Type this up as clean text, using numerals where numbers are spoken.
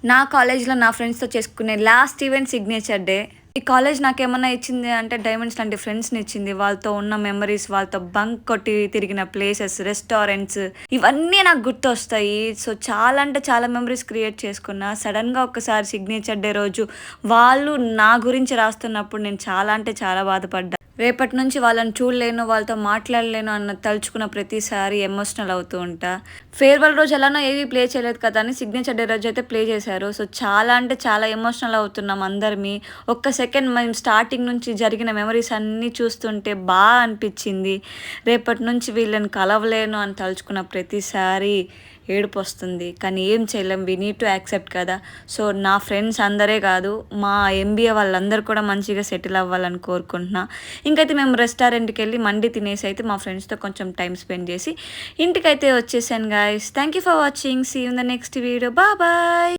నా కాలేజ్‌లో నా ఫ్రెండ్స్‌తో చేసుకునే లాస్ట్ ఈవెంట్ సిగ్నేచర్ డే. ఈ కాలేజ్ నాకేమన్నా ఇచ్చింది అంటే డైమండ్స్ లాంటి ఫ్రెండ్స్‌ని ఇచ్చింది. వాళ్ళతో ఉన్న మెమరీస్, వాళ్ళతో బంక్ కొట్టి తిరిగిన ప్లేసెస్, రెస్టారెంట్స్ ఇవన్నీ నాకు గుర్తొస్తాయి. సో, చాలా అంటే చాలా మెమరీస్ క్రియేట్ చేసుకున్నా. సడెన్‌గా ఒక్కసారి సిగ్నేచర్ డే రోజు వాళ్ళు నా గురించి రాస్తున్నప్పుడు నేను చాలా అంటే చాలా బాధపడ్డా. రేపటి నుంచి వాళ్ళని చూడలేను, వాళ్ళతో మాట్లాడలేను అన్న తలుచుకున్న ప్రతిసారి ఎమోషనల్ అవుతూ ఉంటా. ఫేర్‌వెల్ రోజు ఎలానో ఏవి ప్లే చేయలేదు కదా అని సిగ్నేచర్ డే రోజైతే ప్లే చేశారు. సో, చాలా అంటే చాలా ఎమోషనల్ అవుతున్నాం అందరమి. ఒక్క సెకండ్ మేము స్టార్టింగ్ నుంచి జరిగిన మెమరీస్ అన్నీ చూస్తుంటే అనిపిచ్చింది. రేపటి నుంచి వీళ్ళని కలవలేను అని తలుచుకున్న ప్రతిసారి ఏడుపొస్తుంది. కానీ ఏం చేయలేం. వి నీడ్ టు యాక్సెప్ట్ కదా! సో, నా ఫ్రెండ్స్ అందరే కాదు, మా ఎంబీఏ వాళ్ళందరూ కూడా మంచిగా సెటిల్ అవ్వాలని కోరుకుంటున్నా. ఇంకైతే మేము రెస్టారెంట్‌కెళ్ళి మండి తినేసి అయితే మా ఫ్రెండ్స్‌తో కొంచెం టైమ్ స్పెండ్ చేసి ఇంటికైతే వచ్చేసాను guys. Thank you for watching. See you in the next video. Bye.